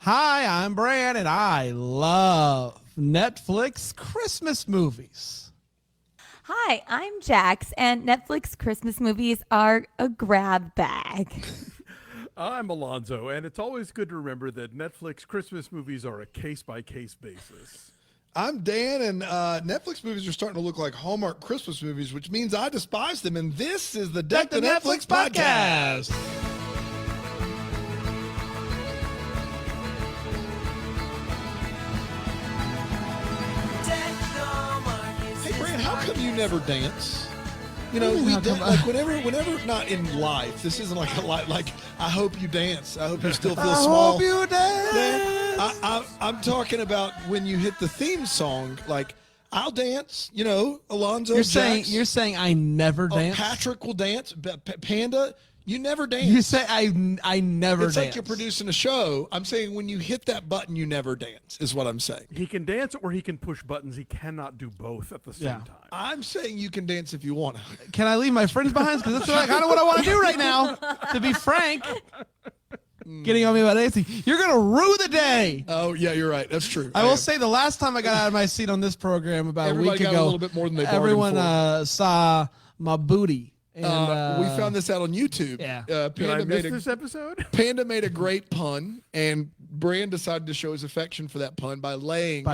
Hi, I'm Bran, and I love Netflix Christmas movies. Hi, I'm Jax, and Netflix Christmas movies are a grab bag. I'm Alonzo, and it's always good to remember that Netflix Christmas movies are a case-by-case basis. I'm Dan, and Netflix movies are starting to look like Hallmark Christmas movies, which means I despise them, and this is the Deck the Netflix podcast. Hey, Brand, how come you never dance? You know, we like whenever not in life. This isn't like a life. Like I hope you dance. I hope you still feel small. I hope you dance. I'm talking about when you hit the theme song. Like I'll dance. You know, Alonzo. You're Jax. saying I never dance. Patrick will dance. Panda, you never dance. You say I never It's dance. like you're producing a show. I'm saying when you hit that button, you never dance. Is what I'm saying. He can dance or he can push buttons. He cannot do both at the same time. I'm saying you can dance if you want to. Can I leave my friends behind? Because that's kind of what I want to do right now. To be frank, getting on me about dancing, you're gonna rue the day. Oh yeah, you're right. That's true. I will say the last time I got out of my seat on this program about Everybody a week got ago, a little bit more than they bargained everyone for. saw my booty. And, we found this out on YouTube. Yeah. Did I miss this episode? Panda made a great pun, and Brand decided to show his affection for that pun by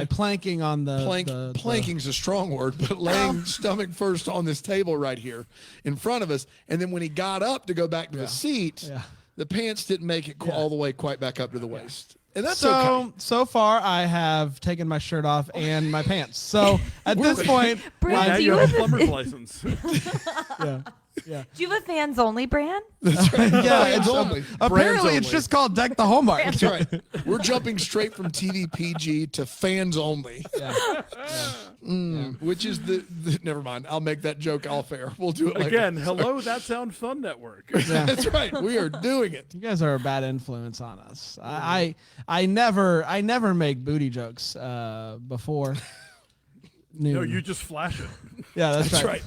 planking on the planking's a strong word, but laying stomach first on this table right here in front of us. And then when he got up to go back to the seat, the pants didn't make it all the way quite back up to the waist. And that's okay. So far, I have taken my shirt off and my pants. So at this point, now you have a plumber's license. Yeah. Do you have a fans only brand? That's right. Yeah, Brands only. Apparently, Brands it's just called Deck the Hallmark. That's right. We're jumping straight from TV PG to fans only. Which is the never mind. I'll make that joke off air. We'll do it later. Again, hello, That Sounds Fun Network. That's right. We are doing it. You guys are a bad influence on us. I never make booty jokes before. No, you just flash it. Yeah, that's right.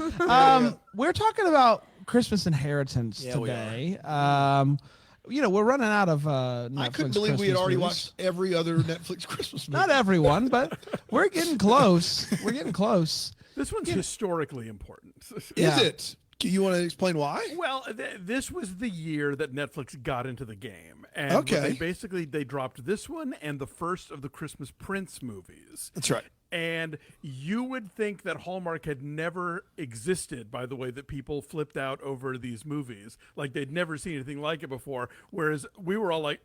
We're talking about Christmas inheritance today. We're running out of Netflix I couldn't believe we had already watched every other Netflix Christmas movie. Not everyone, but we're getting close. We're getting close. This one's historically important. Is it? You want to explain why? Well, this was the year that Netflix got into the game. And they dropped this one and the first of the Christmas Prince movies. That's right. And you would think that Hallmark had never existed by the way that people flipped out over these movies. Like they'd never seen anything like it before. Whereas we were all like,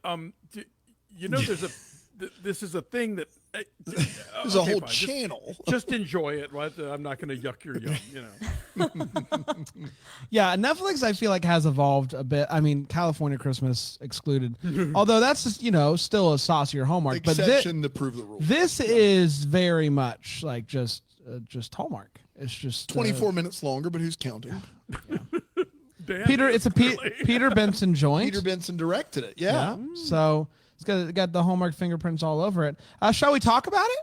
this is a thing that there's a whole channel. Just enjoy it, right? I'm not going to yuck your yum, Yeah, Netflix I feel like has evolved a bit. I mean, California Christmas excluded, although that's just, still a saucier Hallmark. Exception to prove the rule. This is very much like just Hallmark. It's just 24 minutes longer, but who's counting? Peter, it's a Peter Benson joint. Peter Benson directed it. Yeah. So it's got the Hallmark fingerprints all over it. Shall we talk about it?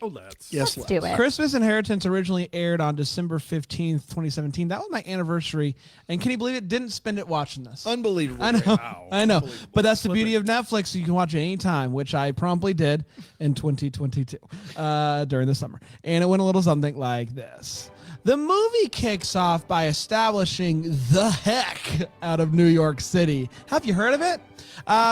Oh, let's do it. Christmas Inheritance originally aired on December 15th, 2017. That was my anniversary. And can you believe it? Didn't spend it watching this. Unbelievable. I know. Wow. I know. But that's the beauty of Netflix. You can watch it anytime, which I promptly did in 2022 during the summer. And it went a little something like this. The movie kicks off by establishing the heck out of New York City. Have you heard of it?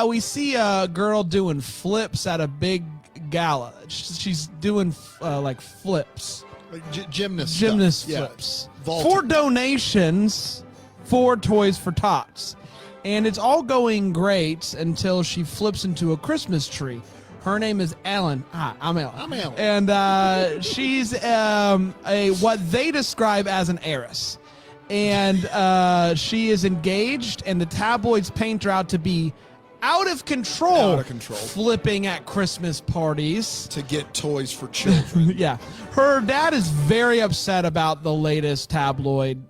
We see a girl doing flips at a big gala. She's doing like flips. Like gymnast flips. For donations for Toys for Tots. And it's all going great until she flips into a Christmas tree. Her name is Ellen. Hi, I'm Ellen. And she's what they describe as an heiress. And she is engaged, and the tabloids paint her out to be out of control, flipping at Christmas parties to get toys for children. Yeah. Her dad is very upset about the latest tabloid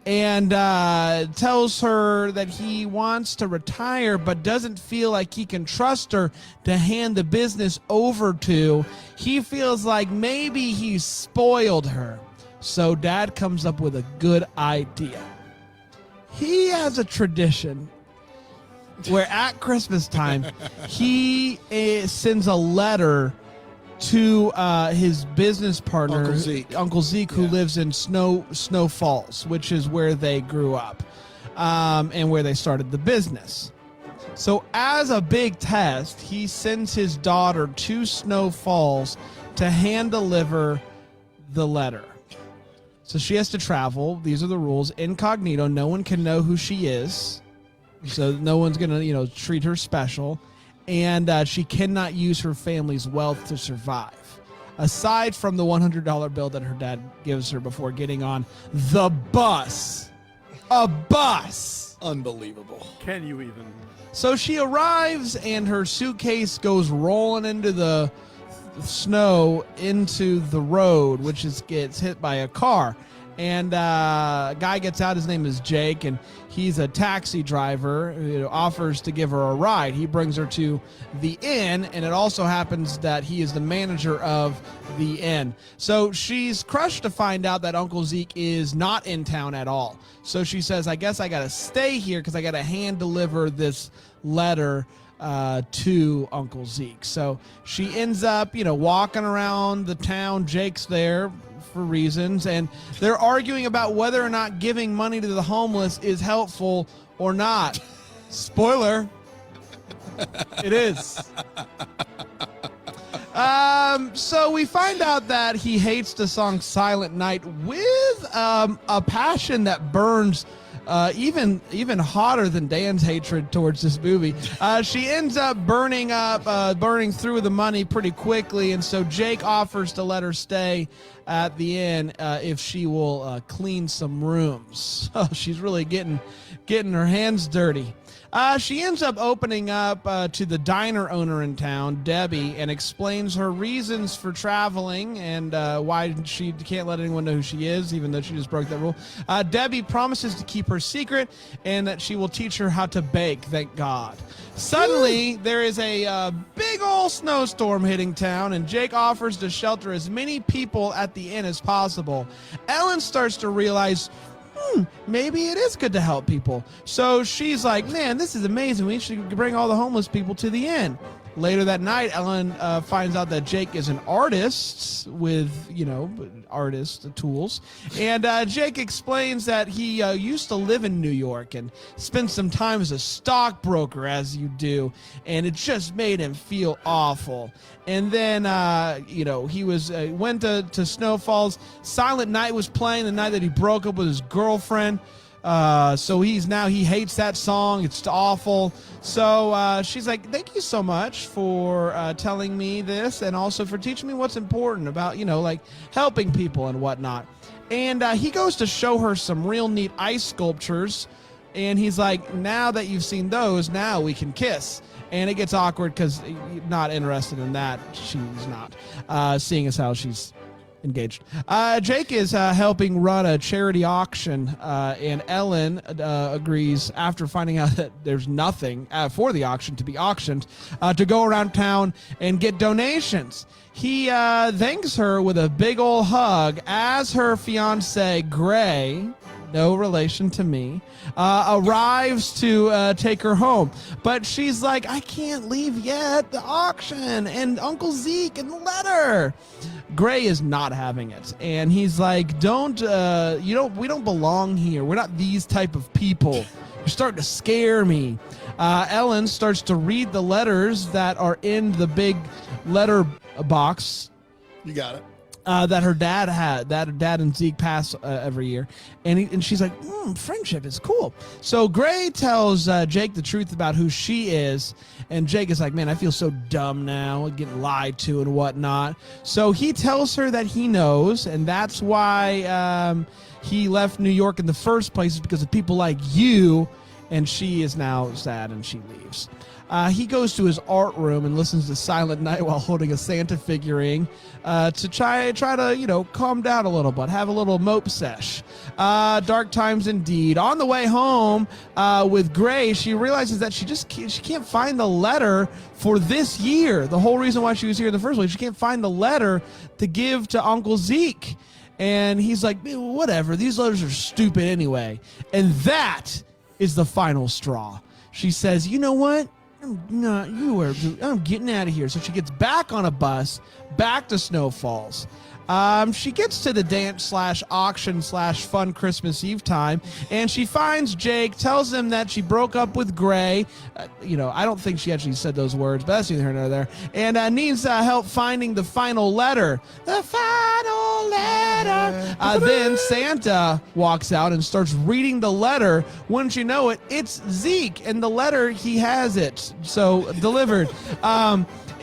and tells her that he wants to retire but doesn't feel like he can trust her to hand the business over to. He feels like maybe he spoiled her. So dad comes up with a good idea. He has a tradition where at Christmas time, he sends a letter to his business partner, Uncle Zeke, who lives in Snow Falls, which is where they grew up and where they started the business. So as a big test, he sends his daughter to Snow Falls to hand deliver the letter. So she has to travel. These are the rules. Incognito. No one can know who she is. So no one's going to, treat her special. And she cannot use her family's wealth to survive. Aside from the $100 bill that her dad gives her before getting on the bus. A bus! Unbelievable. Can you even? So she arrives and her suitcase goes rolling into the snow into the road, which gets hit by a car. And a guy gets out. His name is Jake, and he's a taxi driver who offers to give her a ride. He brings her to the inn, and it also happens that he is the manager of the inn. So she's crushed to find out that Uncle Zeke is not in town at all. So she says, I guess I got to stay here because I got to hand deliver this letter to Uncle Zeke. So she ends up, walking around the town. Jake's there for reasons, and they're arguing about whether or not giving money to the homeless is helpful or not. Spoiler, it is. So we find out that he hates the song Silent Night with a passion that burns even hotter than Dan's hatred towards this movie. She ends up burning through the money pretty quickly, and so Jake offers to let her stay at the inn if she will clean some rooms. Oh, she's really getting her hands dirty. She ends up opening up to the diner owner in town, Debbie, and explains her reasons for traveling and why she can't let anyone know who she is, even though she just broke that rule. Debbie promises to keep her secret and that she will teach her how to bake, thank God. Suddenly, there is a big old snowstorm hitting town, and Jake offers to shelter as many people at the inn as possible. Ellen starts to realize, maybe it is good to help people. So she's like, man, this is amazing. We should bring all the homeless people to the inn. Later that night, Ellen finds out that Jake is an artist with, artist tools. And Jake explains that he used to live in New York and spent some time as a stockbroker, as you do. And it just made him feel awful. And then, he went to Snow Falls. Silent Night was playing the night that he broke up with his girlfriend. So he hates that song. It's awful. So she's like, thank you so much for telling me this and also for teaching me what's important about, helping people and whatnot. And he goes to show her some real neat ice sculptures. And he's like, now that you've seen those, now we can kiss. And it gets awkward because not interested in that. She's not, seeing as how she's engaged. Jake is helping run a charity auction, and Ellen agrees after finding out that there's nothing for the auction to be auctioned to go around town and get donations. He thanks her with a big old hug as her fiance, Gray, no relation to me, arrives to take her home. But she's like, I can't leave yet. The auction and Uncle Zeke and the letter. Gray is not having it. And he's like, we don't belong here. We're not these type of people. You're starting to scare me. Ellen starts to read the letters that are in the big letter box. You got it. That her dad had, that her dad and Zeke pass every year. And she's like, friendship is cool. So Gray tells Jake the truth about who she is. And Jake is like, man, I feel so dumb now, getting lied to and whatnot. So he tells her that he knows, and that's why he left New York in the first place, is because of people like you. And she is now sad and she leaves. He goes to his art room and listens to Silent Night while holding a Santa figurine to try to, calm down a little bit, have a little mope sesh. Dark times indeed. On the way home with Gray, she realizes that she can't find the letter for this year. The whole reason why she was here in the first place, she can't find the letter to give to Uncle Zeke. And he's like, whatever, these letters are stupid anyway. And that is the final straw. she says, you know what? I'm getting out of here. So she gets back on a bus, back to Snow Falls. She gets to the dance/auction/fun Christmas Eve time, and she finds Jake, tells him that she broke up with Gray. I don't think she actually said those words, but that's neither here nor there. And needs help finding the final letter. The final letter. Then Santa walks out and starts reading the letter. Wouldn't you know it, it's Zeke, and the letter, he has it. So delivered.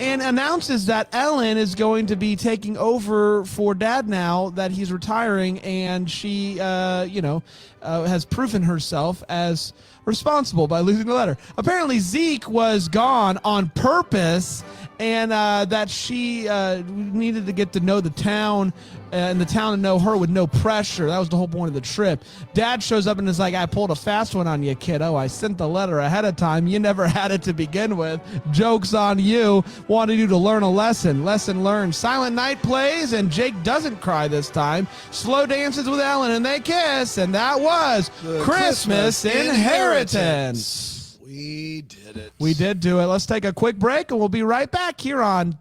And announces that Ellen is going to be taking over for Dad now that he's retiring, and she, has proven herself as responsible by losing the letter. Apparently, Zeke was gone on purpose, and that she needed to get to know the town, and the town to know her with no pressure. That was the whole point of the trip. Dad shows up and is like, I pulled a fast one on you, kiddo. I sent the letter ahead of time. You never had it to begin with. Joke's on you. Wanted you to learn a lesson. Lesson learned. Silent Night plays, and Jake doesn't cry this time. Slow dances with Ellen, and they kiss, and that was The Christmas Inheritance. We did it. We did do it. Let's take a quick break, and we'll be right back here on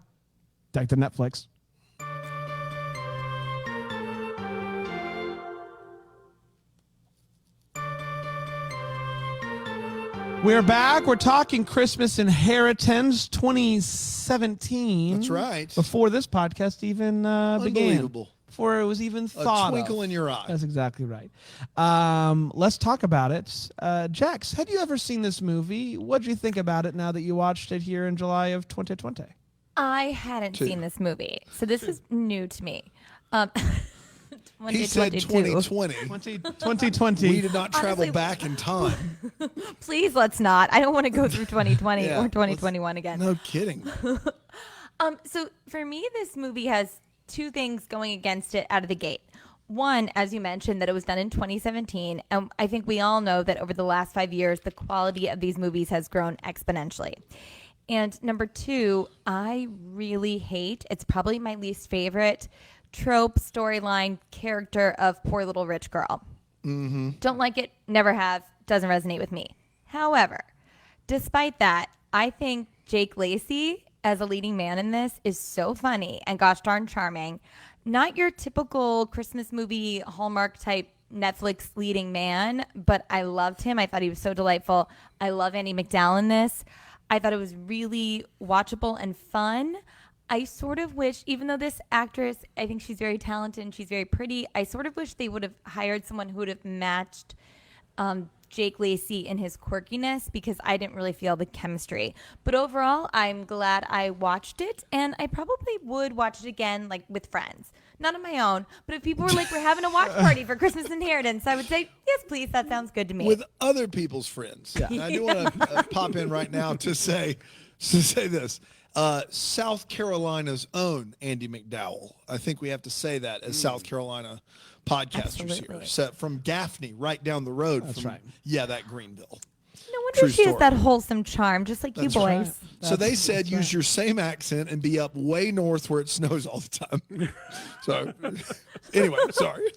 Deck to Netflix. We're back. We're talking Christmas Inheritance 2017. That's right. Before this podcast even began. Unbelievable. Before it was even thought A twinkle of. in your eye. That's exactly right. Let's talk about it. Jax, had you ever seen this movie? What did you think about it now that you watched it here in July of 2020? I hadn't seen this movie, so this is new to me. He said 2020. 2020. We did not travel Honestly, back in time. Please, let's not. I don't want to go through 2020 Yeah, or 2021 again. No kidding. So for me, this movie has two things going against it out of the gate. One, as you mentioned, that it was done in 2017. And I think we all know that over the last 5 years, the quality of these movies has grown exponentially. And number two, I really hate, it's probably my least favorite trope, storyline, character of poor little rich girl. Mm-hmm. Don't like it, never have, doesn't resonate with me. However, despite that, I think Jake Lacey as a leading man in this is so funny and gosh darn charming. Not your typical Christmas movie Hallmark type Netflix leading man, but I loved him. I thought he was so delightful. I love Andy McDowell in this. I thought it was really watchable and fun. I sort of wish, even though this actress, I think she's very talented and she's very pretty, I sort of wish they would have hired someone who would have matched Jake Lacey in his quirkiness, because I didn't really feel the chemistry. But overall, I'm glad I watched it, and I probably would watch it again, like with friends. Not on my own, but if people were like, we're having a watch party for Christmas Inheritance, I would say, yes, please, that sounds good to me. With other people's friends. Yeah. And I do want to pop in right now to say this. South Carolina's own Andy McDowell. I think we have to say that as South Carolina podcasters Absolutely. here. So from Gaffney, right down the road. That's from, right. Yeah, that Greenville. No wonder True she has story. that wholesome charm, just like you boys. So they said use your same accent and be up way north where it snows all the time. So anyway, sorry.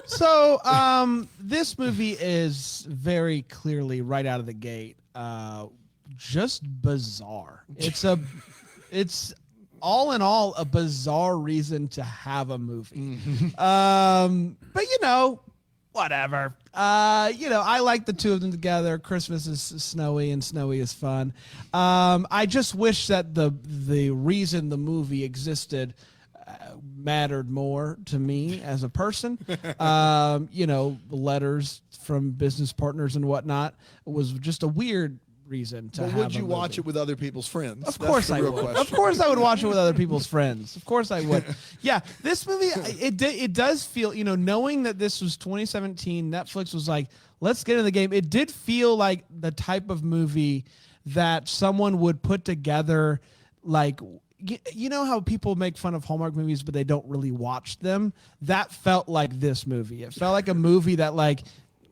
So this movie is very clearly right out of the gate just bizarre. It's all in all a bizarre reason to have a movie. But whatever. I like the two of them together. Christmas is snowy and snowy is fun. I just wish that the reason the movie existed mattered more to me as a person. Letters from business partners and whatnot was just a weird reason to have. Would you a watch movie. it with other people's friends? Of course I would. Question. Of course I would watch it with other people's friends. Of course I would. Yeah, this movie, it does feel, knowing that this was 2017, Netflix was like, let's get in the game. It did feel like the type of movie that someone would put together, like, you know how people make fun of Hallmark movies, but they don't really watch them? That felt like this movie. It felt like a movie that, like,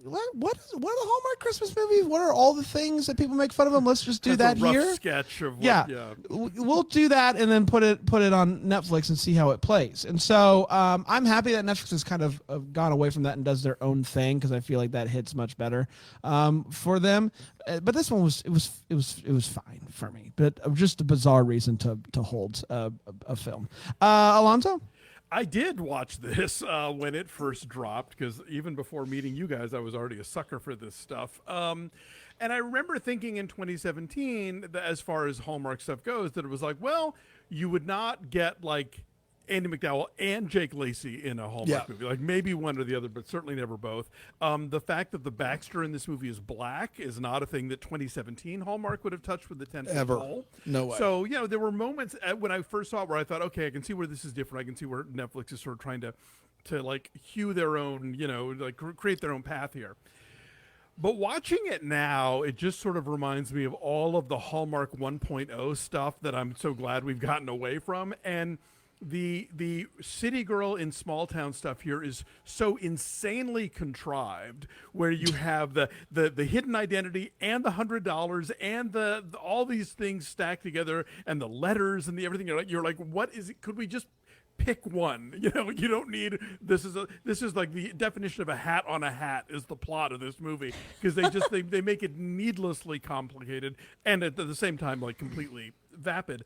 what are the Hallmark Christmas movies? What are all the things that people make fun of them? Let's just do that a rough here. sketch of what, Yeah. We'll do that and then put it on Netflix and see how it plays. And so I'm happy that Netflix has kind of gone away from that and does their own thing, because I feel like that hits much better for them. But this one was fine for me, but just a bizarre reason to hold a film. Alonzo? I did watch this when it first dropped, because even before meeting you guys, I was already a sucker for this stuff. And I remember thinking in 2017, that as far as Hallmark stuff goes, that it was like, well, you would not get like Andy McDowell and Jake Lacy in a Hallmark movie. Like maybe one or the other, but certainly never both. The fact that the Baxter in this movie is black is not a thing that 2017 Hallmark would have touched with the 10th pole. No way. So, there were moments when I first saw it where I thought, okay, I can see where this is different. I can see where Netflix is sort of trying to like hew their own, like create their own path here. But watching it now, it just sort of reminds me of all of the Hallmark 1.0 stuff that I'm so glad we've gotten away from. And the city girl in small town stuff here is so insanely contrived, where you have the hidden identity and the $100 and the all these things stacked together and the letters and the everything. You're like, what is it? Could we just pick one? You don't need this is like the definition of a hat on a hat is the plot of this movie, because they make it needlessly complicated and at the same time like completely vapid.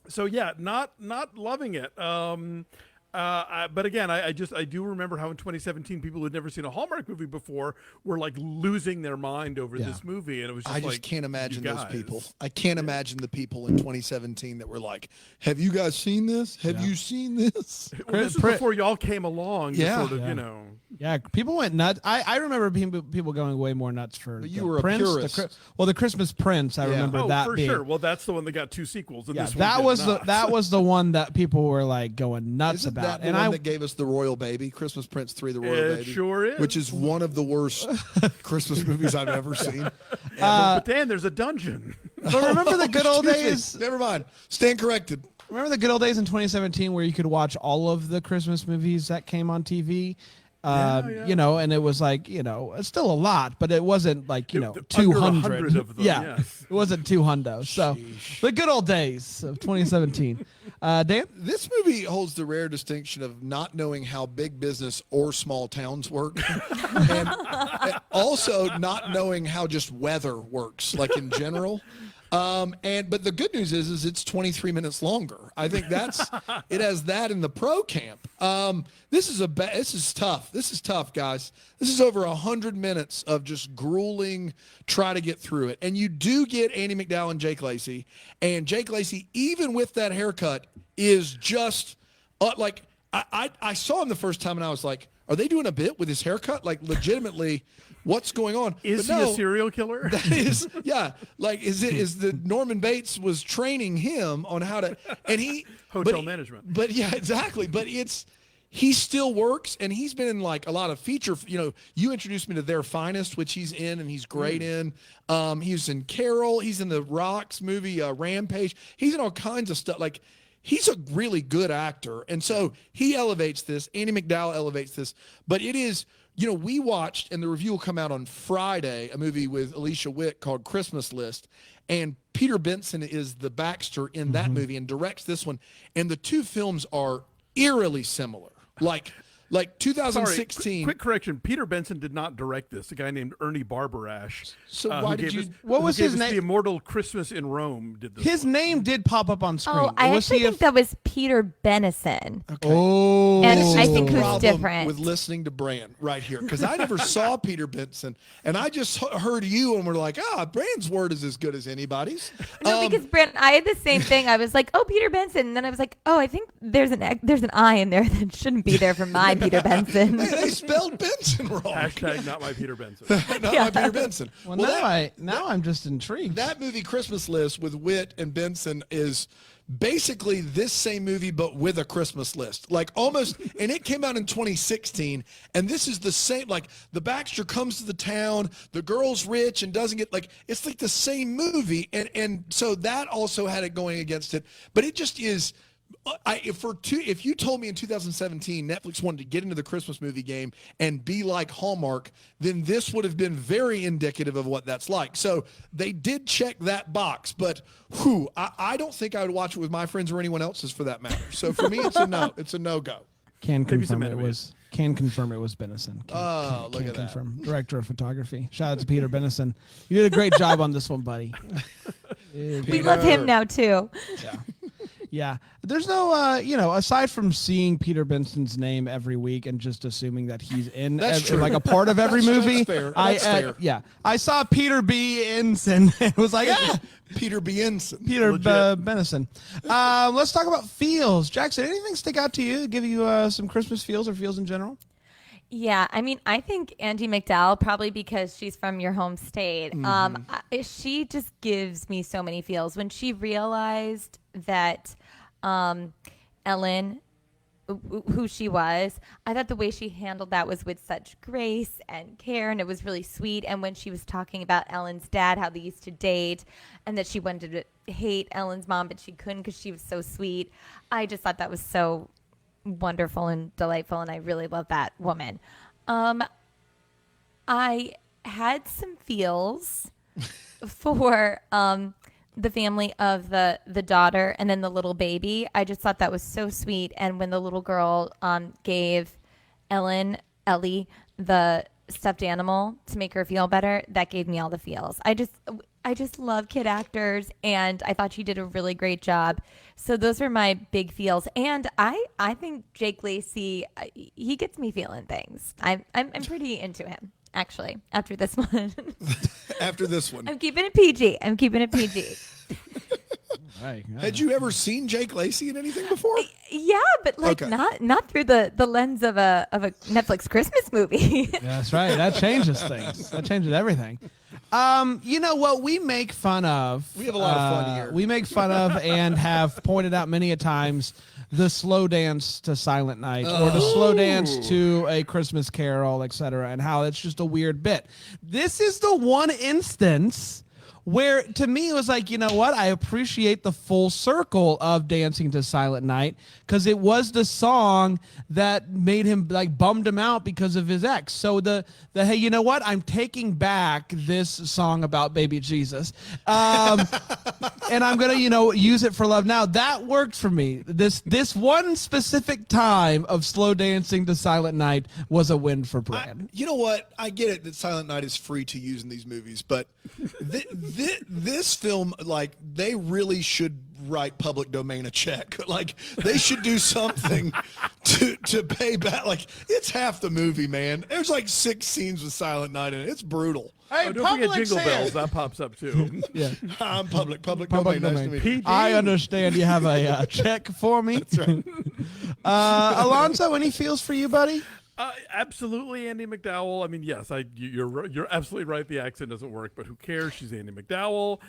So not loving it. But again, I do remember how in 2017 people who had never seen a Hallmark movie before were like losing their mind over this movie, and it was just I just can't imagine those people. I can't imagine the people in 2017 that were like, "Have you guys seen this? Have you seen this?" Well, this is before y'all came along. Yeah. To sort of, Yeah, people went nuts. I remember people going way more nuts for But the you were a Prince. purist. The Christmas Prince. I remember that for being. sure. Well, that's the one that got 2 sequels. And Yeah, this one that did was not. that was the one that people were like going nuts Isn't about. that the And one that gave us the Royal Baby, Christmas Prince 3, the Royal It Baby? sure is. Which is one of the worst Christmas movies I've ever seen. But Dan, there's a dungeon. but remember the good old Excuse me. days. Never mind. Stand corrected. Remember the good old days in 2017 where you could watch all of the Christmas movies that came on TV. And it was like, it's still a lot, but it wasn't like, 200. 100 of them, yes. It wasn't 200. So the good old days of 2017. Dan? This movie holds the rare distinction of not knowing how big business or small towns work, and also not knowing how just weather works, like in general. But the good news is it's 23 minutes longer. I think it has that in the pro camp. This is tough. This is tough, guys. This is over 100 minutes of just grueling, try to get through it. And you do get Andy McDowell and Jake Lacy. And Jake Lacy, even with that haircut, is just like, I saw him the first time and I was like, are they doing a bit with his haircut? Like legitimately, what's going on? Is he a serial killer? That is, yeah. Like, is the Norman Bates was training him on how to, and hotel management. But yeah, exactly. But he still works, and he's been in like a lot of feature. You introduced me to Their Finest, which he's in, and he's great in. He's in Carol. He's in the Rocks movie Rampage. He's in all kinds of stuff. Like, he's a really good actor, and so he elevates this. Andy McDowell elevates this, but it is. We watched, and the review will come out on Friday, a movie with Alicia Witt called Christmas List. And Peter Benson is the Baxter in that movie and directs this one. And the two films are eerily similar. Like 2016. Sorry, quick correction. Peter Benson did not direct this. A guy named Ernie Barbarash. So why did you? What was his name? The Immortal Christmas in Rome did this. His name did pop up on screen. Oh, I actually think that was Peter Benison. Okay. Oh, And This I is think the who's problem different. with listening to Bran right here, because I never saw Peter Benson, and I just heard you, and we're like, Bran's word is as good as anybody's. No, because Brent, I had the same thing. I was like, oh, Peter Benson. And then I was like, oh, I think there's an I in there that shouldn't be there for my Peter Benson. Hey, they spelled Benson wrong. Hashtag not my Peter Benson. Not my Peter Benson. Well, that- now I'm just intrigued. That movie, Christmas List, with Witt and Benson is basically this same movie, but with a Christmas list. Like almost, and it came out in 2016, and this is the same, like the Baxter comes to the town, the girl's rich and doesn't get, like, it's like the same movie. And so that also had it going against it, but it just is If you told me in 2017 Netflix wanted to get into the Christmas movie game and be like Hallmark, then this would have been very indicative of what that's like. So they did check that box, but I don't think I would watch it with my friends or anyone else's for that matter. So for me, it's a no. It's a no-go. Can confirm it was Benison. Look at that. Director of photography. Shout out to Peter Benison. You did a great job on this one, buddy. We love him now too. Yeah. Yeah. There's no, aside from seeing Peter Benson's name every week and just assuming that he's in like a part of every movie. That's fair. Yeah. I saw Peter B. Ensign and was like, Peter B. Ensign. Peter Benison. Let's talk about feels. Jackson, anything stick out to you? Give you some Christmas feels or feels in general? Yeah, I mean, I think Andie MacDowell, probably because she's from your home state, she just gives me so many feels. When she realized that Ellen, who she was, I thought the way she handled that was with such grace and care, and it was really sweet. And when she was talking about Ellen's dad, how they used to date, and that she wanted to hate Ellen's mom, but she couldn't because she was so sweet, I just thought that was so wonderful and delightful, and I really love that woman. I had some feels for the family of the daughter and then the little baby. I just thought that was so sweet. And when the little girl gave Ellie, the stuffed animal to make her feel better, that gave me all the feels. I just love kid actors, and I thought she did a really great job. So those are my big feels. And I think Jake Lacy, he gets me feeling things. I'm pretty into him, actually, after this one. After this one. I'm keeping it PG. Right. Had you ever seen Jake Lacy in anything before? Yeah, but not through the lens of a Netflix Christmas movie. Yeah, that's right. That changes things. That changes everything. You know what we make fun of? We have a lot of fun here. We make fun of and have pointed out many a times the slow dance to Silent Night or the slow dance to A Christmas Carol, etc., and how it's just a weird bit. This is the one instance where, to me, it was like, you know what? I appreciate the full circle of Dancing to Silent Night because it was the song that made him, like, bummed him out because of his ex. So the hey, you know what? I'm taking back this song about baby Jesus. And I'm going to, use it for love now. That worked for me. This one specific time of slow dancing to Silent Night was a win for Brad. You know what? I get it that Silent Night is free to use in these movies, but this film, like, they really should write public domain a check. Like, they should do something to pay back. Like, it's half the movie, man. There's like 6 scenes with Silent Night in it. It's brutal. Hey, don't forget Jingle Bells. That pops up too. Yeah. I'm public domain. Nice to meet you. I understand you have a check for me. That's right. Alonso, any feels for you, buddy? Absolutely, Andie MacDowell. I mean, yes, you're absolutely right. The accent doesn't work, but who cares? She's Andie MacDowell.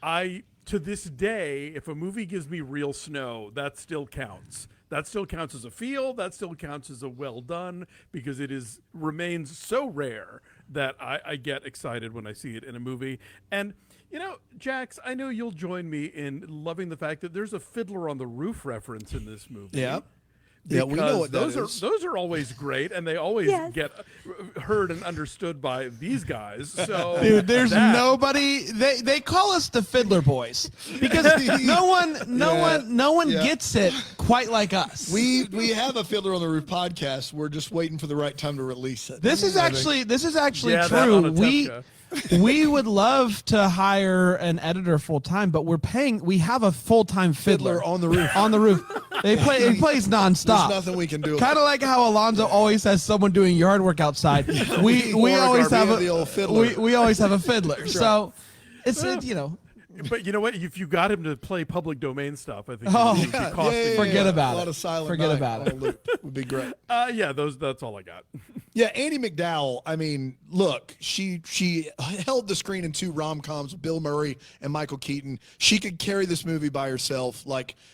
Right. To this day, if a movie gives me real snow, that still counts. That still counts as a feel. That still counts as a well done because it remains so rare that I get excited when I see it in a movie. And Jax, I know you'll join me in loving the fact that there's a Fiddler on the Roof reference in this movie. Yeah. Yeah, we know what those is. Those are always great, and they always get heard and understood by these guys. So, dude, there's nobody. They call us the Fiddler Boys because no one gets it quite like us. We have a Fiddler on the Roof podcast. We're just waiting for the right time to release it. This is actually true. We would love to hire an editor full time, but we have a full time fiddler on the roof. On the roof. He plays nonstop. There's nothing we can do. Kind of like how Alonzo always has someone doing yard work outside. We always have the old fiddler. We always have a fiddler. Right. So it's But you know what? If you got him to play public domain stuff, I think it would be costing. Forget about a it. lot of Silent Forget Night about on it. a loop would be great. That's all I got. Yeah, Annie McDowell. I mean, look, she held the screen in 2 rom-coms with Bill Murray and Michael Keaton. She could carry this movie by herself.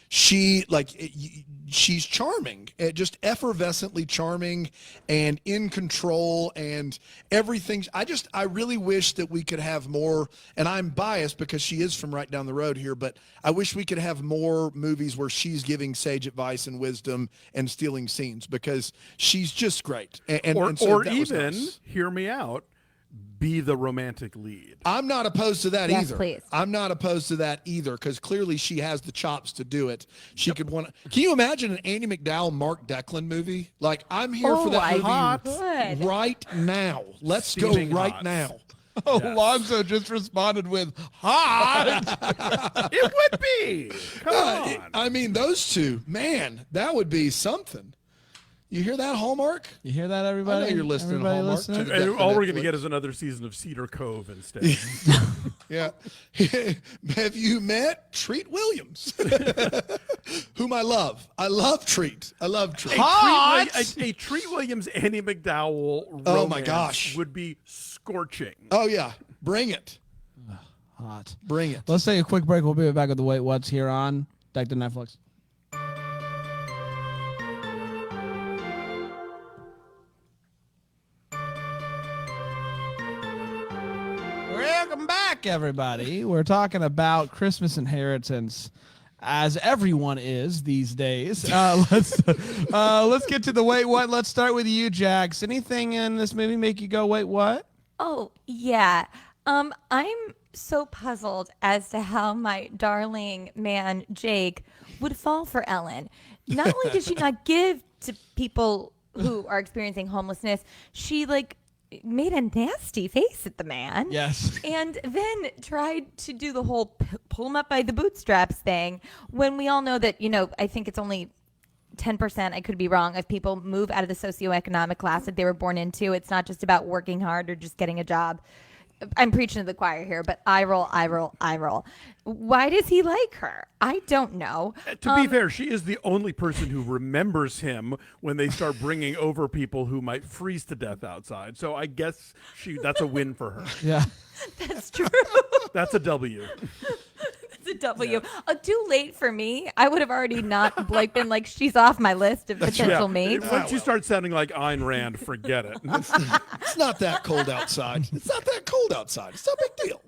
She's charming, just effervescently charming and in control and everything. I really wish that we could have more, and I'm biased because she is from right down the road here, but I wish we could have more movies where she's giving sage advice and wisdom and stealing scenes, because she's just great. Or even, hear me out, be the romantic lead. I'm not opposed to that Yes, either. please. I'm not opposed to that either, because clearly she has the chops to do it. She could want. Can you imagine an Andy McDowell, Mark Declan movie? Like, I'm here for that movie right now. Let's Steaming go right hot. now. Oh, Lonzo just responded with hot. It would be. Come on. I mean, those two, man, that would be something. You hear that, Hallmark? You hear that, everybody? I know you're listening, Everybody Hallmark. listening? To And all we're going to Netflix. get is another season of Cedar Cove instead. Yeah. Have you met Treat Williams? Whom I love. I love Treat. I love Treat. A Treat Williams, Annie McDowell romance Oh, my gosh. would be scorching. Oh, yeah. Bring it. Hot. Bring it. Let's take a quick break. We'll be back with the Wait What's here on Deck to Netflix. Welcome back, everybody. We're talking about Christmas inheritance, as everyone is these days. Let's get to the Wait What. Let's start with you, Jax. Anything in this movie make you go, wait, what? Oh, yeah. I'm so puzzled as to how my darling man, Jake, would fall for Ellen. Not only did she not give to people who are experiencing homelessness, she, made a nasty face at the man. Yes. And then tried to do the whole pull him up by the bootstraps thing, when we all know that, I think it's only 10%, I could be wrong, of people move out of the socioeconomic class that they were born into. It's not just about working hard or just getting a job. I'm preaching to the choir here, but I roll. Why does he like her? I don't know. To be fair, she is the only person who remembers him when they start bringing over people who might freeze to death outside. So I guess that's a win for her. Yeah. That's true. That's a W. It's a W. Too late for me. I would have already not been like, she's off my list of potential mates. Once you start sounding like Ayn Rand, forget it. It's not that cold outside. It's not that cold outside. It's no big deal.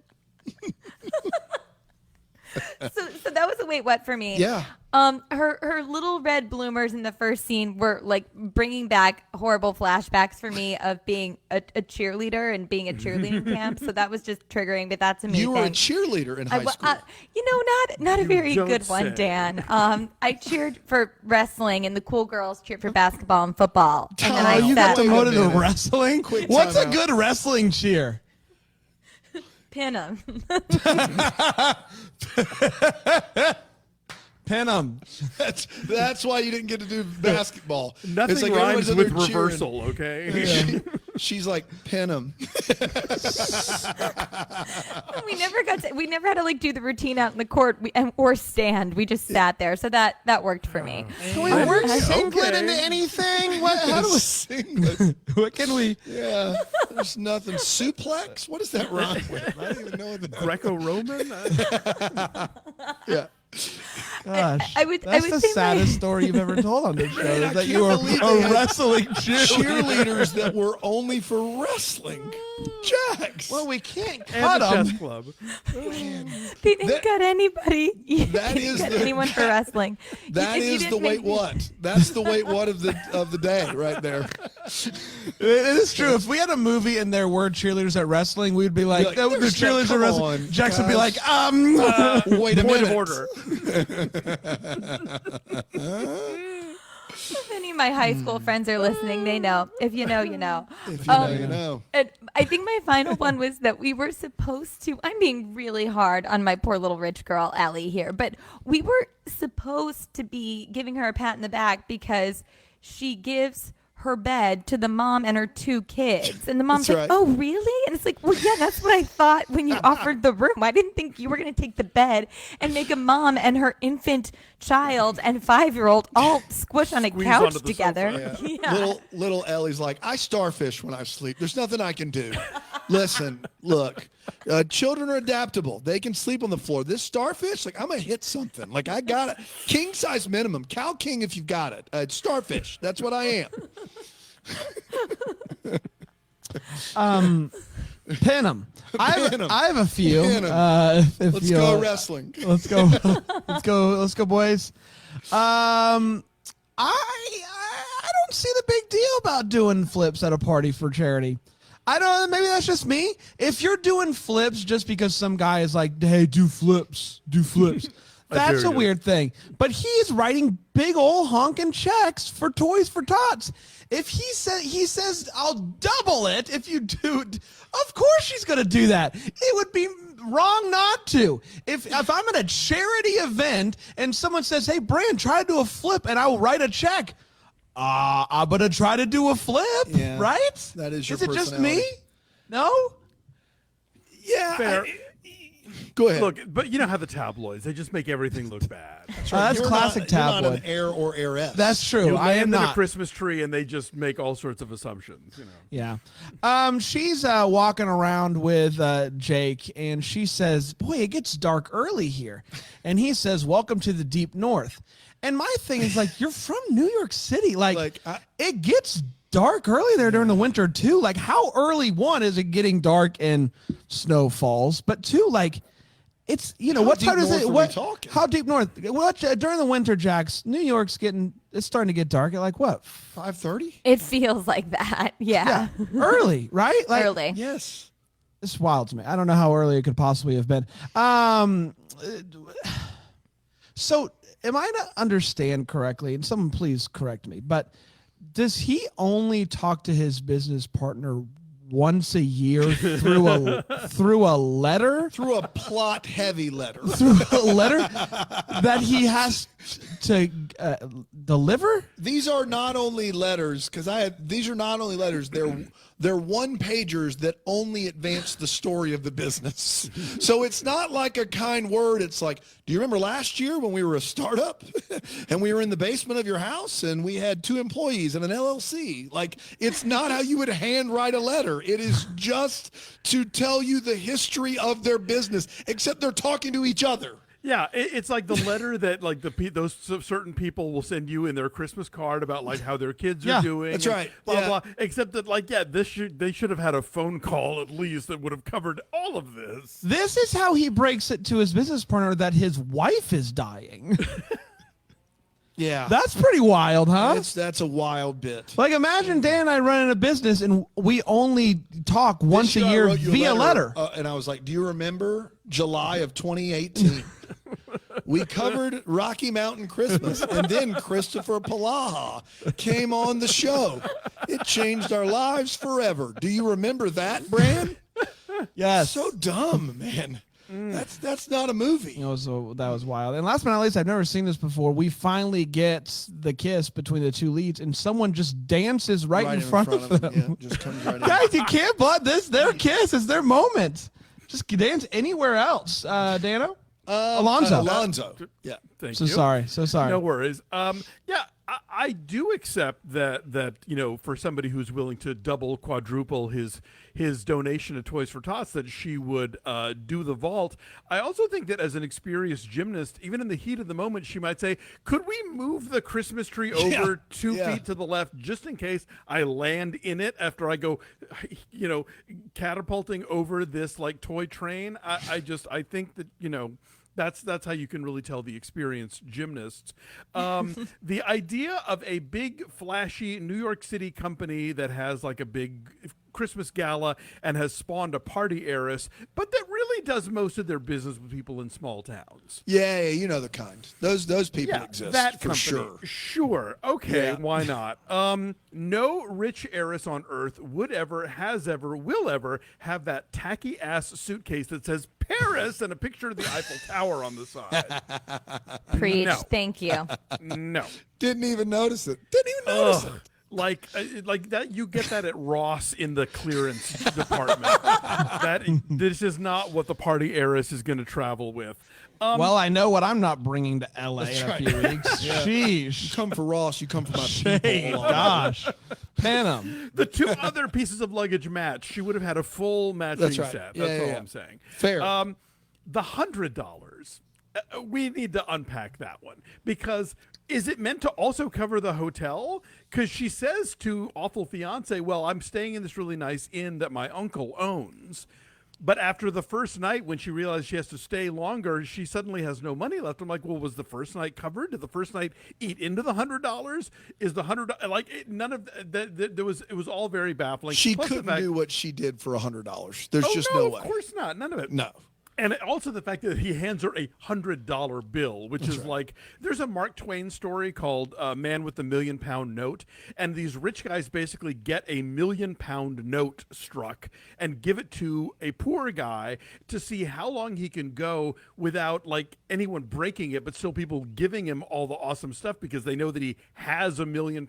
So that was a wait, what for me. Yeah. Her little red bloomers in the first scene were bringing back horrible flashbacks for me of being a cheerleader and being at cheerleading camp. So that was just triggering, but that's amazing. You were a cheerleader in high school. Not a very don't good one, say. Dan. I cheered for wrestling, and the cool girls cheered for basketball and football. And then Oh, I you got sat, demoted to minute. wrestling? Quick What's a timeout. good wrestling cheer? pin 'em. Pin 'em. That's why you didn't get to do basketball. Nothing It's like rhymes everyone's with in there reversal, okay? She's like, pin him. we never had to do the routine out in the court or stand. We just sat there. So that worked for me. Can we work Okay. singlet into anything? How do we? Singlet. What can we? Yeah, there's nothing. Suplex? What does that rhyme with? I don't even know what the Greco-Roman? yeah. Gosh, I would that's the say saddest story you've ever told on this show. Is that you were believe they a had wrestling cheerleader. Cheerleaders that were only for wrestling. Jax. Well, we can't And cut the them. chess club. they didn't that- cut anybody. You that didn't is cut the- anyone for wrestling. That If you is didn't the wait make- what. That's the wait what of the day right there. It is true. If we had a movie and there were cheerleaders at wrestling, we'd be like, Be like, the "There's no- cheerleaders at come wrestling. on, Jax would be guys." like, Wait a Point minute. of order. If any of my high school friends are listening, they know. If you know, you know. If you know, you know. And I think my final one was that we were supposed to, I'm being really hard on my poor little rich girl, Allie, here, but we were supposed to be giving her a pat in the back because she gives her bed to the mom and her 2 kids. And the mom's That's like, right. oh, really? And it's like, well, yeah, that's what I thought when you offered the room. I didn't think you were going to take the bed and make a mom and her infant child and 5-year-old all squish on a Squeeze couch onto the together. sofa. Yeah. Little Ellie's like, I starfish when I sleep. There's nothing I can do. Listen, look, children are adaptable. They can sleep on the floor. This starfish, like, I'm going to hit something. Like, I got it. King size minimum. Cow king if you've got it. Starfish. That's what I am. Pin 'em. I have a few. Pin 'em. If Let's you- go wrestling. Let's go. Let's go, boys. I don't see the big deal about doing flips at a party for charity. I don't know. Maybe that's just me. If you're doing flips just because some guy is like, hey, do flips. That's a weird thing. But he's writing big old honking checks for Toys for Tots. If he says, I'll double it if you do, of course she's going to do that. It would be wrong not to. If I'm at a charity event and someone says, hey, Brand, try to do a flip and I will write a check. I'm going to try to do a flip, right? That is your Is it just personality. me? No? Yeah. Fair. Go ahead. Look, but you know how the tabloids, they just make everything look bad. That's classic tabloid. You're not an heir or heiress. That's true. You I am land in a not. Christmas tree and they just make all sorts of assumptions. You know. Yeah. She's walking around with Jake, and she says, boy, it gets dark early here. And he says, welcome to the deep north. And my thing is, like, you're from New York City. Like it gets dark early there during the winter, too. Like, how early, one, is it getting dark and snow falls? But two, like, it's, you know, How what time deep is north it? are we What? talking? How deep north? What during the winter, Jax? New York's it's starting to get dark at like what? 5:30? It feels like that. Yeah. Early, right? Like, Early. Yes. It's wild to me. I don't know how early it could possibly have been. So, am I to understand correctly? And someone please correct me. But does he only talk to his business partner once a year through a letter? Through a plot-heavy letter. Through a letter that he has to deliver? These are not only letters, these are not only letters, they're one-pagers that only advance the story of the business. So it's not like a kind word. It's like, do you remember last year when we were a startup and we were in the basement of your house and we had 2 employees and an LLC? Like, it's not how you would handwrite a letter. It is just to tell you the history of their business, except they're talking to each other. Yeah, it's like the letter that like those certain people will send you in their Christmas card about like how their kids are doing. That's and right. Blah Yeah. blah. Except that like they should have had a phone call at least that would have covered all of this. This is how he breaks it to his business partner that his wife is dying. Yeah. That's pretty wild, huh? That's a wild bit. Like, imagine Dan and I running a business and we only talk once a This year wrote you a via letter. And I was like, do you remember July of 2018? We covered Rocky Mountain Christmas, and then Christopher Palaha came on the show. It changed our lives forever. Do you remember that, Bran? Yes. So dumb, man. That's not a movie. That was wild. And last but not least, I've never seen this before. We finally get the kiss between the 2 leads, and someone just dances right in front of them. Yeah, just comes right in. Guys, you can't blood this. Their kiss is their moment. Just dance anywhere else. Dano? Alonzo. Alonzo. Yeah. Thank So you. sorry. No worries. Yeah, I do accept that you know, for somebody who's willing to double, quadruple his donation to Toys for Tots, that she would do the vault. I also think that as an experienced gymnast, even in the heat of the moment, she might say, "Could we move the Christmas tree over 2 feet to the left, just in case I land in it after I go, you know, catapulting over this like toy train?" I think that, you know, that's how you can really tell the experienced gymnasts. The idea of a big, flashy New York City company that has like a big Christmas gala and has spawned a party heiress, but that really does most of their business with people in small towns. Yeah, you know the kind. Those people exist that for company. sure. Sure. Okay, Yeah. why not? No rich heiress on earth would ever, has ever, will ever have that tacky ass suitcase that says Paris and a picture of the Eiffel Tower on the side. Preach. No. Thank you. No. Didn't even notice it. Didn't even notice it. like that. You get that at Ross in the clearance department. This is not what the party heiress is going to travel with. Well, I know what I'm not bringing to LA in a few weeks. Sheesh. You come for Ross, you come for my Hey, people. gosh. Panam. The two other pieces of luggage match. She would have had a full matching That's right. set. Yeah, That's all yeah. I'm saying. Fair. The $100. We need to unpack that one, because is it meant to also cover the hotel? Because she says to awful fiance, well, I'm staying in this really nice inn that my uncle owns. But after the first night, when she realized she has to stay longer, she suddenly has no money left. I'm like, well, was the first night covered? Did the first night eat into the $100? Is the $100 none of that? There was, it was all very baffling. She Plus couldn't the fact, do what she did for $100. There's just no no of way. course not. None of it. No. And also the fact that he hands her a $100 bill, which is right. like, there's a Mark Twain story called Man with the £1 Million Note. And these rich guys basically get a £1 million note struck and give it to a poor guy to see how long he can go without like anyone breaking it, but still people giving him all the awesome stuff because they know that he has £1 million.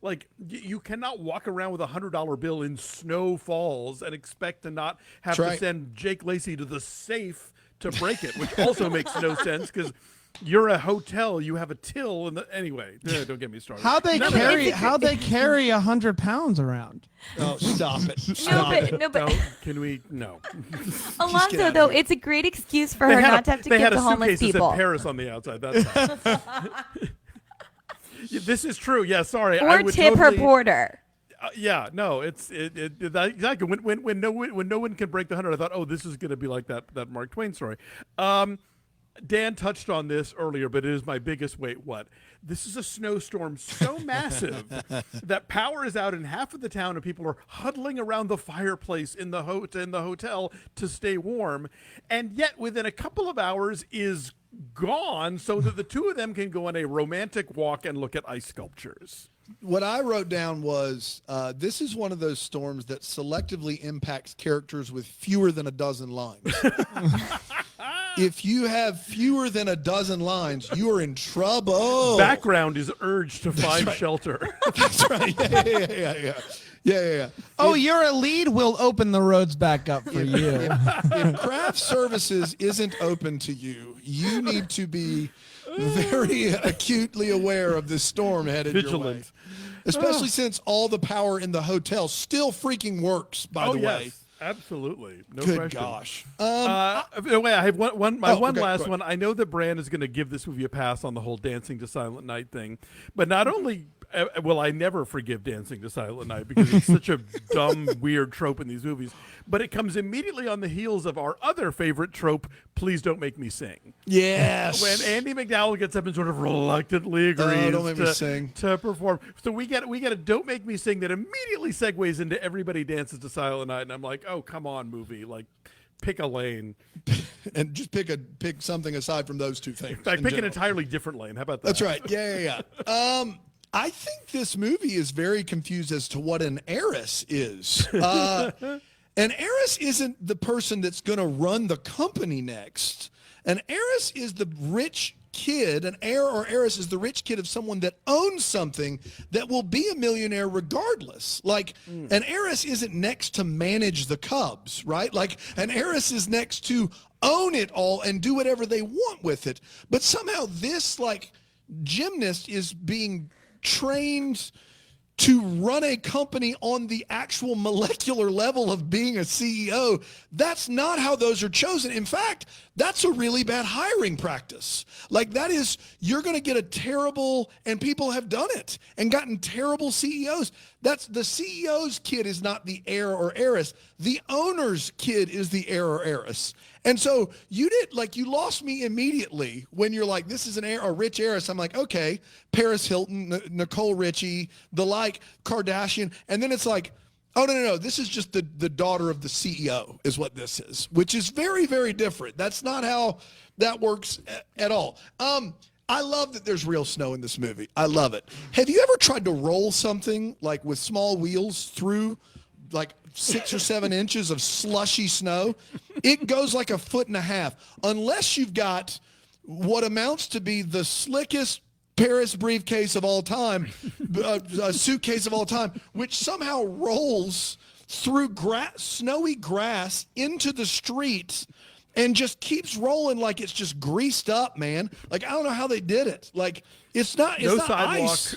Like, you cannot walk around with a $100 bill in Snow Falls and expect to not have That's to right. send Jake Lacey to the safe to break it, which also makes no sense because you're a hotel, you have a till, and anyway, don't get me started. How they carry 100 pounds around? Oh, stop it. No, Stop it. but, no, but No, can we? No. Alonso, out of though, here. it's a great excuse for her not to have to they give had to a homeless suitcases people. in Paris on the outside. That's this is true. Yeah, sorry. I Or would tip her totally, porter. Yeah, no, exactly. When no one can break the 100, I thought, oh, this is going to be like that Mark Twain story. Dan touched on this earlier, but it is my biggest wait. What? This is a snowstorm so massive that power is out in half of the town, and people are huddling around the fireplace in the hotel to stay warm, and yet within a couple of hours is gone, so that the two of them can go on a romantic walk and look at ice sculptures. What I wrote down was this is one of those storms that selectively impacts characters with fewer than a dozen lines. If you have fewer than a dozen lines, you are in trouble. Background is urged to find shelter. That's right. Yeah. Oh, you're a lead. We'll open the roads back up for you. If craft services isn't open to you, you need to be very acutely aware of this storm headed your way. Vigilant. Especially since all the power in the hotel still freaking works, by the way. Yes, absolutely. No Good question. gosh. Wait, I have one okay, last go one. I know that Brand is going to give this movie a pass on the whole Dancing to Silent Night thing, but not only will I never forgive Dancing to Silent Night because it's such a dumb, weird trope in these movies, but it comes immediately on the heels of our other favorite trope, Please Don't Make Me Sing. Yes. When Andy McDowell gets up and sort of reluctantly agrees Don't Make Me Sing. to perform. So we get a Don't Make Me Sing that immediately segues into Everybody Dances to Silent Night, and I'm like, oh, come on, movie. Like, pick a lane. And just pick something aside from those two things. In fact, pick an general. entirely different lane. How about that? That's right. Yeah. I think this movie is very confused as to what an heiress is. An heiress isn't the person that's going to run the company next. An heiress is the rich kid. An heir or heiress is the rich kid of someone that owns something that will be a millionaire regardless. Like, an heiress isn't next to manage the Cubs, right? Like, an heiress is next to own it all and do whatever they want with it. But somehow this, like, gymnast is being trained to run a company on the actual molecular level of being a CEO. That's not how those are chosen. In fact, that's a really bad hiring practice. Like, that is, you're going to get a terrible, and people have done it and gotten terrible CEOs. That's the CEO's kid is not the heir or heiress. The owner's kid is the heir or heiress. And so you lost me immediately when you're like, this is an heir, a rich heiress. I'm like, okay, Paris Hilton, Nicole Richie, the like, Kardashian. And then it's like, oh, no. This is just the daughter of the CEO is what this is, which is very, very different. That's not how that works at all. I love that there's real snow in this movie. I love it. Have you ever tried to roll something like with small wheels through like 6 or 7 inches of slushy snow? It goes like 1.5 feet unless you've got what amounts to be the slickest Paris briefcase of all time, a suitcase of all time, which somehow rolls through snowy grass into the street and just keeps rolling like it's just greased up, man. Like, I don't know how they did it. Like, it's not ice.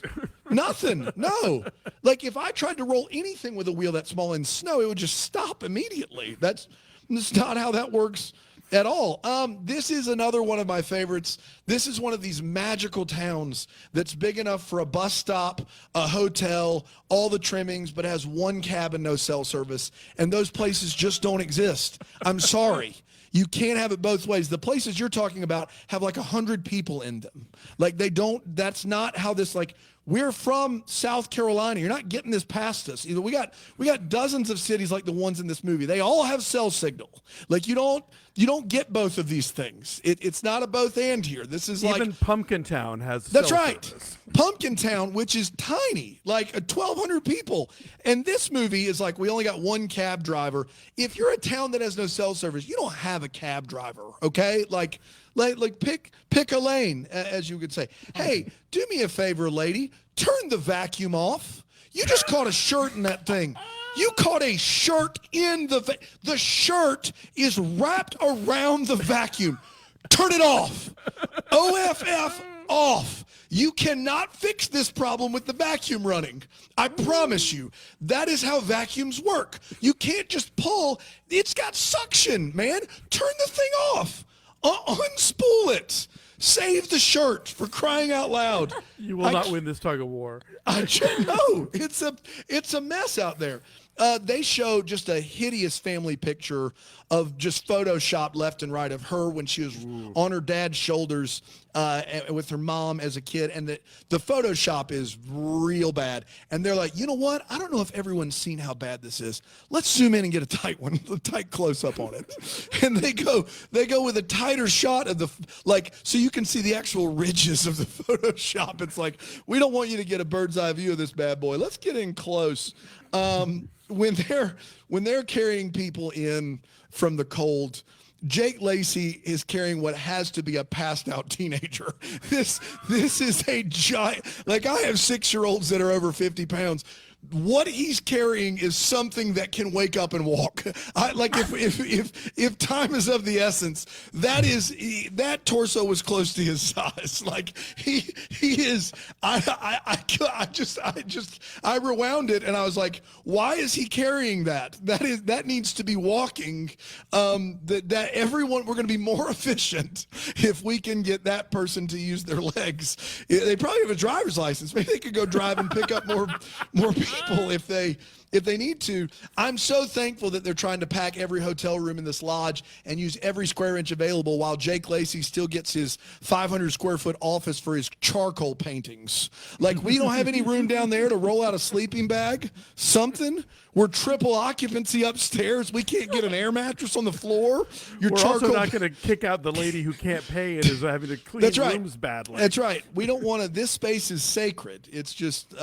Nothing. No. Like, if I tried to roll anything with a wheel that small in snow, it would just stop immediately. That's not how that works at all. This is another one of my favorites. This is one of these magical towns that's big enough for a bus stop, a hotel, all the trimmings, but has one cabin, no cell service. And those places just don't exist. I'm sorry. You can't have it both ways. The places you're talking about have like 100 people in them. Like, they don't, that's not how this, like, we're from South Carolina. You're not getting this past us. We got dozens of cities like the ones in this movie. They all have cell signal. Like, you don't get both of these things. It's not a both and here. This is even like Pumpkin Town has that's cell right. service. Pumpkin Town, which is tiny, like 1,200 people. And this movie is like, we only got one cab driver. If you're a town that has no cell service, you don't have a cab driver, okay? Like pick a lane, as you could say. Hey, do me a favor, lady. Turn the vacuum off. You just caught a shirt in that thing. You caught a shirt in the shirt is wrapped around the vacuum. Turn it off. OFF off. You cannot fix this problem with the vacuum running. I promise you. That is how vacuums work. You can't just pull. It's got suction, man. Turn the thing off. Unspool it. Save the shirt, for crying out loud. You will not win this tug of war. I know. It's a mess out there. They show just a hideous family picture of just Photoshop left and right of her when she was on her dad's shoulders with her mom as a kid. And the Photoshop is real bad. And they're like, you know what? I don't know if everyone's seen how bad this is. Let's zoom in and get a tight close up on it. And they go with a tighter shot of so you can see the actual ridges of the Photoshop. It's like, we don't want you to get a bird's eye view of this bad boy. Let's get in close. When they're carrying people in from the cold, Jake Lacey is carrying what has to be a passed out teenager. This is a giant, like, I have 6-year-olds that are over 50 pounds. What he's carrying is something that can wake up and walk. If time is of the essence, that torso was close to his size. Like, he is. I rewound it and I was like, why is he carrying that? That needs to be walking. That everyone, we're going to be more efficient if we can get that person to use their legs. They probably have a driver's license. Maybe they could go drive and pick up more people if they need to. I'm so thankful that they're trying to pack every hotel room in this lodge and use every square inch available while Jake Lacey still gets his 500 square foot office for his charcoal paintings. Like, we don't have any room down there to roll out a sleeping bag, something. We're triple occupancy upstairs. We can't get an air mattress on the floor. We're also not going to kick out the lady who can't pay and is having to clean rooms badly. That's right. We don't want to. This space is sacred. It's just,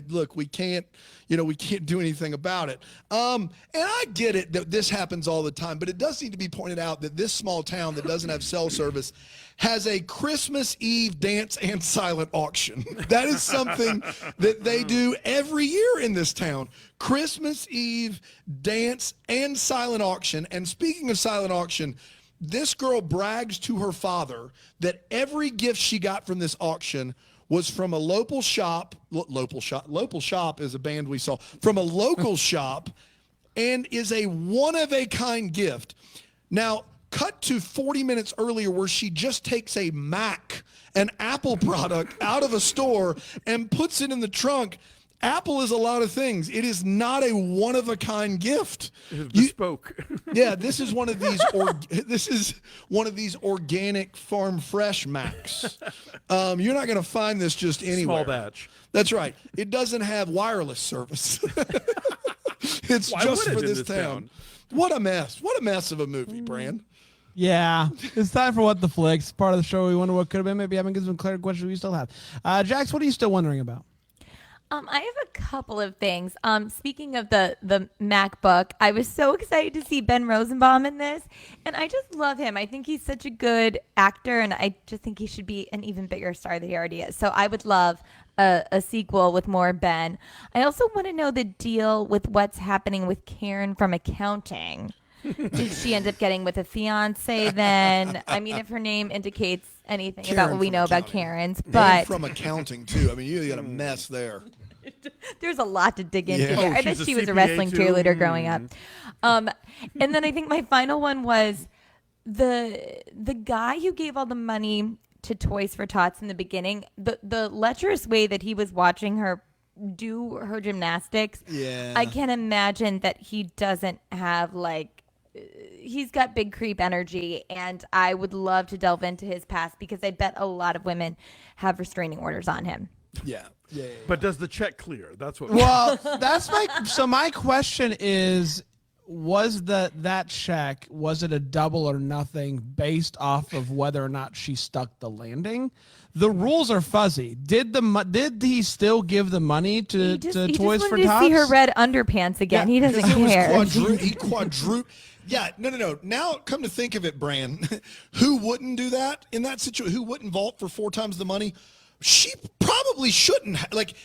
look, we can't do anything about it. And I get it that this happens all the time, but it does need to be pointed out that this small town that doesn't have cell service has a Christmas Eve dance and silent auction. That is something that they do every year in this town. Christmas Eve dance and silent auction. And speaking of silent auction, this girl brags to her father that every gift she got from this auction was from a local shop. Local shop is a band we saw. From a local shop, and is a one-of-a-kind gift. Now, cut to 40 minutes earlier where she just takes a Mac, an Apple product, out of a store and puts it in the trunk. Apple is a lot of things. It is not a one-of-a-kind gift. It is bespoke. Yeah, this is one of these organic farm fresh Macs. You're not going to find this just anywhere. Small batch. That's right. It doesn't have wireless service. It's Why just would for it in this town. What a mess. What a mess of a movie, Bran. Yeah, it's time for What the Flicks. Part of the show we wonder what could have been. Maybe haven't given some clear questions we still have. Jax, what are you still wondering about? I have a couple of things. Speaking of the MacBook, I was so excited to see Ben Rosenbaum in this, and I just love him. I think he's such a good actor, and I just think he should be an even bigger star than he already is. So I would love a sequel with more Ben. I also want to know the deal with what's happening with Karen from accounting. Did she end up getting with a fiance then? I mean, if her name indicates anything about what we know about Karen's, but from accounting too. I mean, you got a mess there. There's a lot to dig into Yeah. here. Oh, I bet she's a she was a CPA wrestling too? cheerleader growing up. And then I think my final one was the guy who gave all the money to Toys for Tots in the beginning, the lecherous way that he was watching her do her gymnastics. Yeah. I can imagine that he doesn't have he's got big creep energy, and I would love to delve into his past because I bet a lot of women have restraining orders on him. Yeah. But does the check clear? That's what. Well, my question is, was that check, was it a double or nothing based off of whether or not she stuck the landing? The rules are fuzzy. Did he still give the money to He Toys just for wanted Tots? to see her red underpants again. He doesn't care. He quadrupled. Yeah, no. Now, come to think of it, Bran, who wouldn't do that in that situation? Who wouldn't vault for 4 times the money? She probably shouldn't.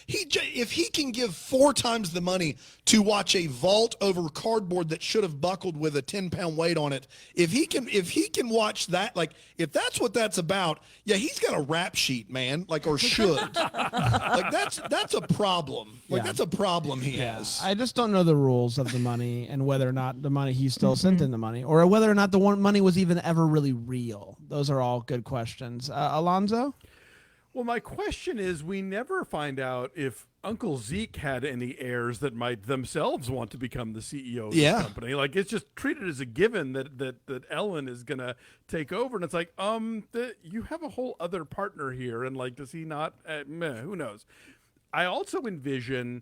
If he can give 4 times the money to watch a vault over cardboard that should have buckled with a 10-pound weight on it, if he can watch that, if that's what that's about, yeah, he's got a rap sheet, man. Or should. That's a problem. That's a problem he has. I just don't know the rules of the money and whether or not the money he still sent in the money, or whether or not the money was even ever really real. Those are all good questions. Alonzo? Well, my question is, we never find out if Uncle Zeke had any heirs that might themselves want to become the CEO of the company. It's just treated as a given that Ellen is going to take over. And it's you have a whole other partner here. And does he not? Who knows? I also envision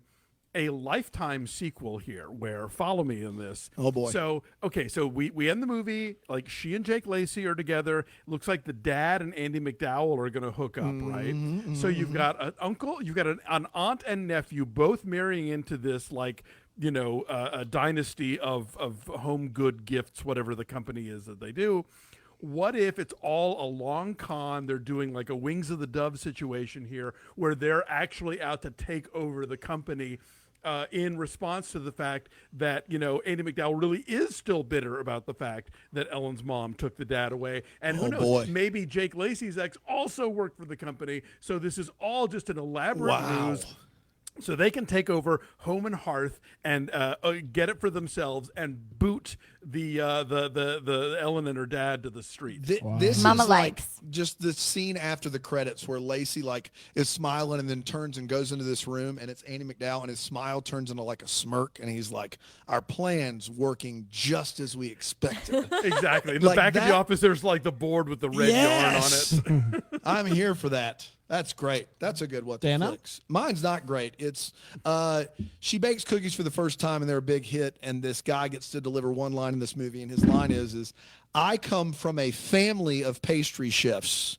a Lifetime sequel here where, follow me in this. Oh boy. So we end the movie, she and Jake Lacey are together. Looks like the dad and Andy McDowell are going to hook up, right? So you've got an uncle, you've got an aunt and nephew both marrying into this a dynasty of home good gifts, whatever the company is that they do. What if it's all a long con? They're doing a Wings of the Dove situation here where they're actually out to take over the company in response to the fact that, Andy McDowell really is still bitter about the fact that Ellen's mom took the dad away. And who knows, maybe Jake Lacey's ex also worked for the company. So this is all just an elaborate ruse. So they can take over Home and Hearth and get it for themselves and boot the Ellen and her dad to the street. This Mama is likes. Just the scene after the credits where Lacey is smiling and then turns and goes into this room, and it's Andy McDowell, and his smile turns into a smirk, and he's like, "Our plan's working just as we expected." Exactly. In the back of the office, there's the board with the red yarn on it. I'm here for that. That's great. That's a good one. Dana? Mine's not great. It's she bakes cookies for the first time and they're a big hit, and this guy gets to deliver one line in this movie, and his line is I come from a family of pastry chefs,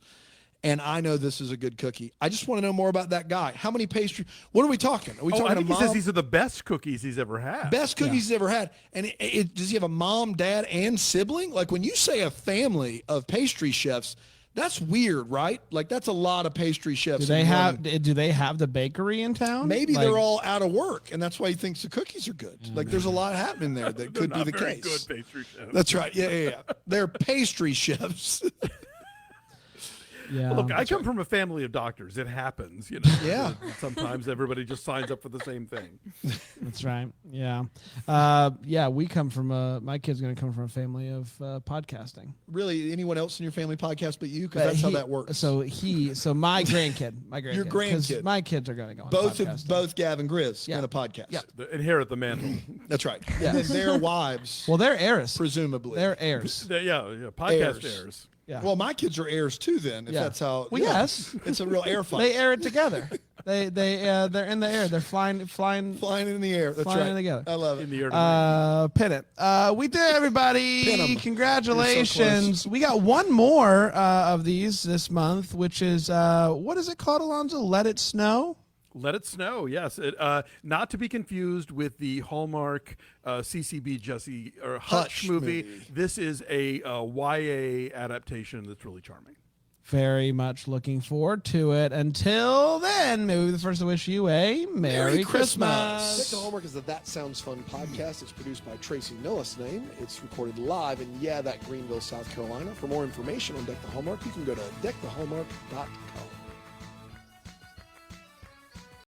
and I know this is a good cookie. I just want to know more about that guy. How many pastry? What are we talking? Are we talking I think a he mom? says these are the best cookies he's ever had. Best cookies he's ever had. And does he have a mom, dad, and sibling? When you say a family of pastry chefs, that's weird, right? That's a lot of pastry chefs. Do they have the bakery in town? Maybe they're all out of work, and that's why he thinks the cookies are good. There's a lot happening there that could be the case. Good pastry chefs. That's right. Yeah. They're pastry chefs. Yeah. Look, I come from a family of doctors. It happens, Yeah. Sometimes everybody just signs up for the same thing. That's right. Yeah. We come from my kid's going to come from a family of podcasting. Really, anyone else in your family podcast but you? Because that's how that works. So my grandkid. Your grandkid. 'Cause my kids are going to go on podcasting. Both Gav and Grizz going to podcast. Yeah. Inherit the mantle. That's right. Yeah. And their wives, Well, they're heirs. presumably. They're heirs. Podcast heirs. Yeah. Well, my kids are heirs too. Then, if that's how. Well, yes. It's a real air fight. They air it together. They're in the air. They're flying Flying in the air. That's flying right. together. I love In it. the air. Pin it. We did, everybody. Pin 'em. Congratulations. We got one more of these this month, which is what is it called, Alonzo? Let It Snow. Let It Snow, yes. Not to be confused with the Hallmark CCB Jesse or Hutch movie. This is a YA adaptation that's really charming. Very much looking forward to it. Until then, maybe we're the first to wish you a Merry Christmas. Deck the Hallmark is the That Sounds Fun podcast. It's produced by Tracy Nillisname. It's recorded live in, that Greenville, South Carolina. For more information on Deck the Hallmark, you can go to deckthehallmark.com.